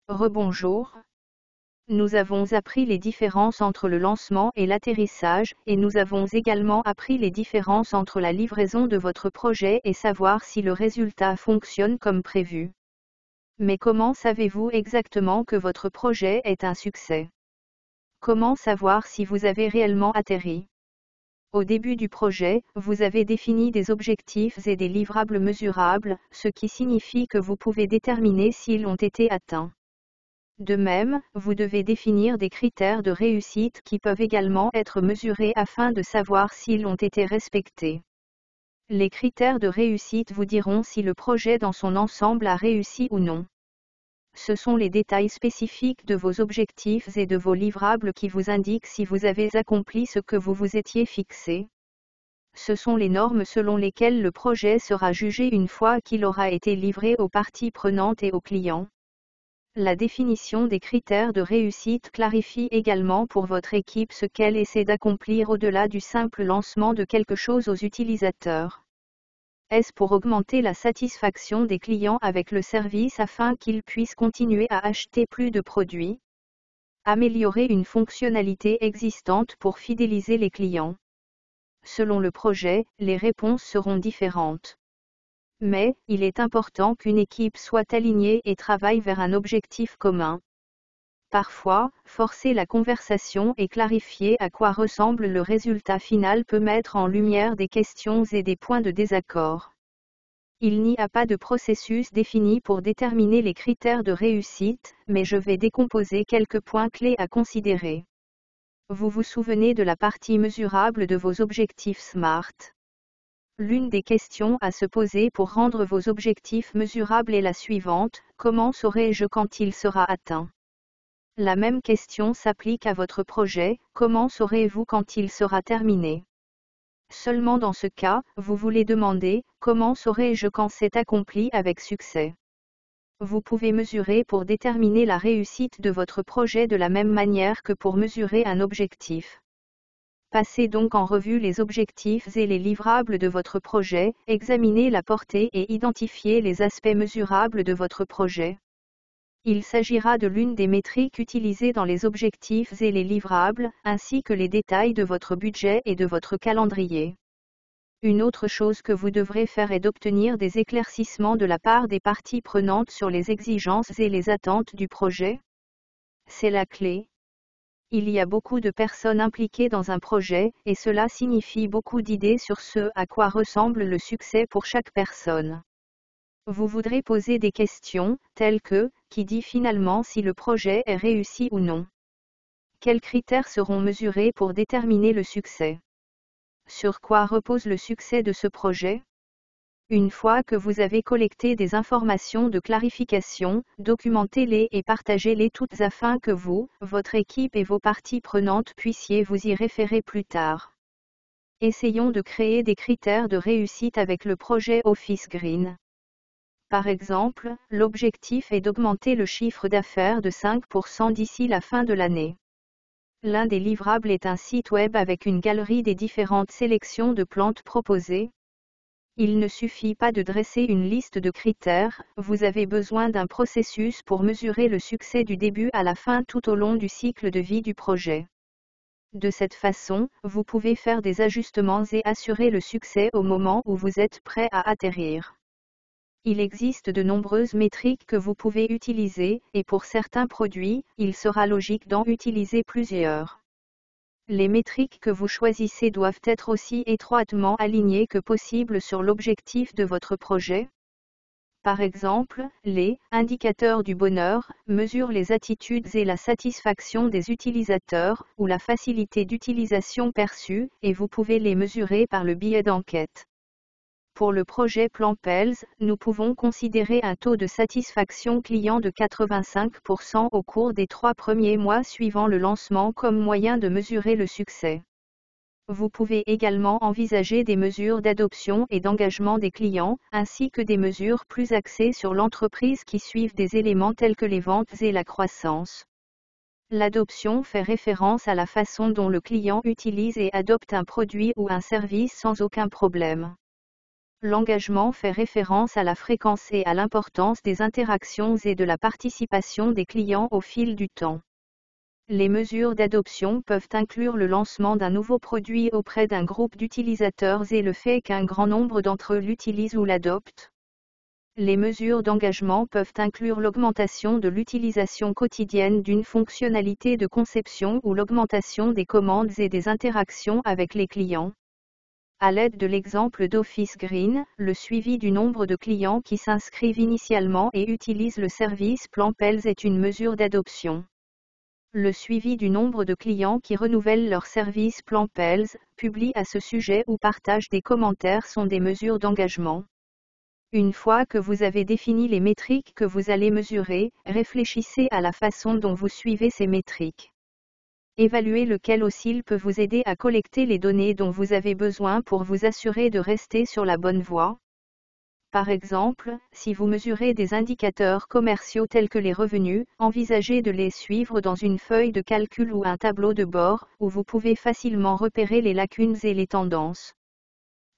Rebonjour. Nous avons appris les différences entre le lancement et l'atterrissage, et nous avons également appris les différences entre la livraison de votre projet et savoir si le résultat fonctionne comme prévu. Mais comment savez-vous exactement que votre projet est un succès? Comment savoir si vous avez réellement atterri? Au début du projet, vous avez défini des objectifs et des livrables mesurables, ce qui signifie que vous pouvez déterminer s'ils ont été atteints. De même, vous devez définir des critères de réussite qui peuvent également être mesurés afin de savoir s'ils ont été respectés. Les critères de réussite vous diront si le projet dans son ensemble a réussi ou non. Ce sont les détails spécifiques de vos objectifs et de vos livrables qui vous indiquent si vous avez accompli ce que vous vous étiez fixé. Ce sont les normes selon lesquelles le projet sera jugé une fois qu'il aura été livré aux parties prenantes et aux clients. La définition des critères de réussite clarifie également pour votre équipe ce qu'elle essaie d'accomplir au-delà du simple lancement de quelque chose aux utilisateurs. Est-ce pour augmenter la satisfaction des clients avec le service afin qu'ils puissent continuer à acheter plus de produits? Améliorer une fonctionnalité existante pour fidéliser les clients. Selon le projet, les réponses seront différentes. Mais, il est important qu'une équipe soit alignée et travaille vers un objectif commun. Parfois, forcer la conversation et clarifier à quoi ressemble le résultat final peut mettre en lumière des questions et des points de désaccord. Il n'y a pas de processus défini pour déterminer les critères de réussite, mais je vais décomposer quelques points clés à considérer. Vous vous souvenez de la partie mesurable de vos objectifs SMART? L'une des questions à se poser pour rendre vos objectifs mesurables est la suivante: comment saurai-je quand il sera atteint? La même question s'applique à votre projet: comment saurez-vous quand il sera terminé? Seulement dans ce cas, vous voulez demander: comment saurai-je quand c'est accompli avec succès? Vous pouvez mesurer pour déterminer la réussite de votre projet de la même manière que pour mesurer un objectif. Passez donc en revue les objectifs et les livrables de votre projet, examinez la portée et identifiez les aspects mesurables de votre projet. Il s'agira de l'une des métriques utilisées dans les objectifs et les livrables, ainsi que les détails de votre budget et de votre calendrier. Une autre chose que vous devrez faire est d'obtenir des éclaircissements de la part des parties prenantes sur les exigences et les attentes du projet. C'est la clé. Il y a beaucoup de personnes impliquées dans un projet, et cela signifie beaucoup d'idées sur ce à quoi ressemble le succès pour chaque personne. Vous voudrez poser des questions, telles que: qui dit finalement si le projet est réussi ou non? Quels critères seront mesurés pour déterminer le succès? Sur quoi repose le succès de ce projet? Une fois que vous avez collecté des informations de clarification, documentez-les et partagez-les toutes afin que vous, votre équipe et vos parties prenantes puissiez vous y référer plus tard. Essayons de créer des critères de réussite avec le projet Office Green. Par exemple, l'objectif est d'augmenter le chiffre d'affaires de 5% d'ici la fin de l'année. L'un des livrables est un site web avec une galerie des différentes sélections de plantes proposées. Il ne suffit pas de dresser une liste de critères, vous avez besoin d'un processus pour mesurer le succès du début à la fin tout au long du cycle de vie du projet. De cette façon, vous pouvez faire des ajustements et assurer le succès au moment où vous êtes prêt à atterrir. Il existe de nombreuses métriques que vous pouvez utiliser, et pour certains produits, il sera logique d'en utiliser plusieurs. Les métriques que vous choisissez doivent être aussi étroitement alignées que possible sur l'objectif de votre projet. Par exemple, les indicateurs du bonheur mesurent les attitudes et la satisfaction des utilisateurs, ou la facilité d'utilisation perçue, et vous pouvez les mesurer par le biais d'enquêtes. Pour le projet Plan Pels, nous pouvons considérer un taux de satisfaction client de 85% au cours des 3 premiers mois suivant le lancement comme moyen de mesurer le succès. Vous pouvez également envisager des mesures d'adoption et d'engagement des clients, ainsi que des mesures plus axées sur l'entreprise qui suivent des éléments tels que les ventes et la croissance. L'adoption fait référence à la façon dont le client utilise et adopte un produit ou un service sans aucun problème. L'engagement fait référence à la fréquence et à l'importance des interactions et de la participation des clients au fil du temps. Les mesures d'adoption peuvent inclure le lancement d'un nouveau produit auprès d'un groupe d'utilisateurs et le fait qu'un grand nombre d'entre eux l'utilisent ou l'adoptent. Les mesures d'engagement peuvent inclure l'augmentation de l'utilisation quotidienne d'une fonctionnalité de conception ou l'augmentation des commandes et des interactions avec les clients. À l'aide de l'exemple d'Office Green, le suivi du nombre de clients qui s'inscrivent initialement et utilisent le service Plan Pels est une mesure d'adoption. Le suivi du nombre de clients qui renouvellent leur service Plan Pels, publient à ce sujet ou partagent des commentaires sont des mesures d'engagement. Une fois que vous avez défini les métriques que vous allez mesurer, réfléchissez à la façon dont vous suivez ces métriques. Évaluer lequel oscille peut vous aider à collecter les données dont vous avez besoin pour vous assurer de rester sur la bonne voie. Par exemple, si vous mesurez des indicateurs commerciaux tels que les revenus, envisagez de les suivre dans une feuille de calcul ou un tableau de bord, où vous pouvez facilement repérer les lacunes et les tendances.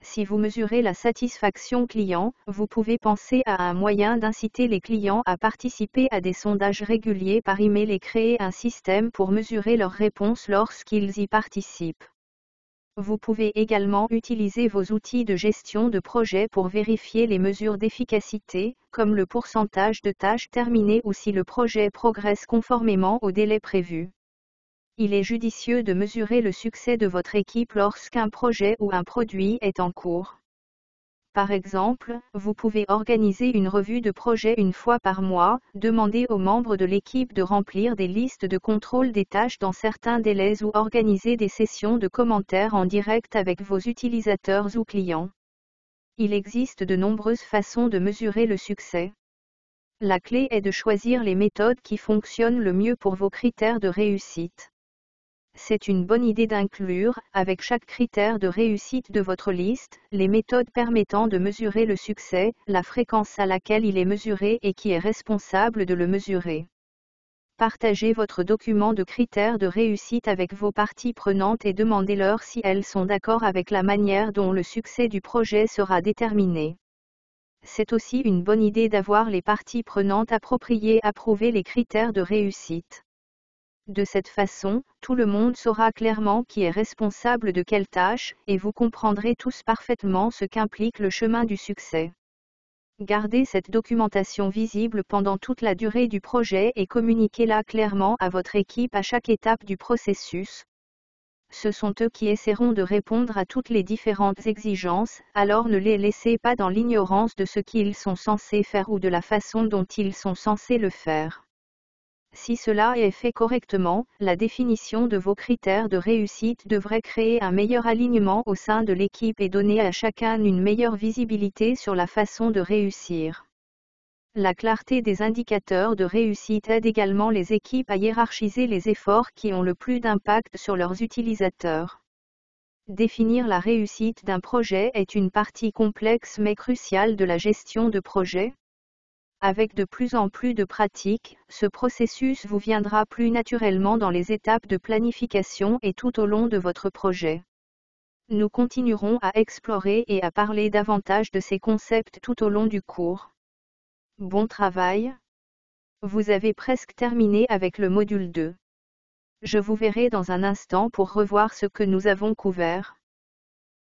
Si vous mesurez la satisfaction client, vous pouvez penser à un moyen d'inciter les clients à participer à des sondages réguliers par email et créer un système pour mesurer leurs réponses lorsqu'ils y participent. Vous pouvez également utiliser vos outils de gestion de projet pour vérifier les mesures d'efficacité, comme le pourcentage de tâches terminées ou si le projet progresse conformément au délai prévu. Il est judicieux de mesurer le succès de votre équipe lorsqu'un projet ou un produit est en cours. Par exemple, vous pouvez organiser une revue de projet une fois par mois, demander aux membres de l'équipe de remplir des listes de contrôle des tâches dans certains délais ou organiser des sessions de commentaires en direct avec vos utilisateurs ou clients. Il existe de nombreuses façons de mesurer le succès. La clé est de choisir les méthodes qui fonctionnent le mieux pour vos critères de réussite. C'est une bonne idée d'inclure, avec chaque critère de réussite de votre liste, les méthodes permettant de mesurer le succès, la fréquence à laquelle il est mesuré et qui est responsable de le mesurer. Partagez votre document de critères de réussite avec vos parties prenantes et demandez-leur si elles sont d'accord avec la manière dont le succès du projet sera déterminé. C'est aussi une bonne idée d'avoir les parties prenantes appropriées approuver les critères de réussite. De cette façon, tout le monde saura clairement qui est responsable de quelle tâche, et vous comprendrez tous parfaitement ce qu'implique le chemin du succès. Gardez cette documentation visible pendant toute la durée du projet et communiquez-la clairement à votre équipe à chaque étape du processus. Ce sont eux qui essaieront de répondre à toutes les différentes exigences, alors ne les laissez pas dans l'ignorance de ce qu'ils sont censés faire ou de la façon dont ils sont censés le faire. Si cela est fait correctement, la définition de vos critères de réussite devrait créer un meilleur alignement au sein de l'équipe et donner à chacun une meilleure visibilité sur la façon de réussir. La clarté des indicateurs de réussite aide également les équipes à hiérarchiser les efforts qui ont le plus d'impact sur leurs utilisateurs. Définir la réussite d'un projet est une partie complexe mais cruciale de la gestion de projet. Avec de plus en plus de pratiques, ce processus vous viendra plus naturellement dans les étapes de planification et tout au long de votre projet. Nous continuerons à explorer et à parler davantage de ces concepts tout au long du cours. Bon travail! Vous avez presque terminé avec le module 2. Je vous verrai dans un instant pour revoir ce que nous avons couvert.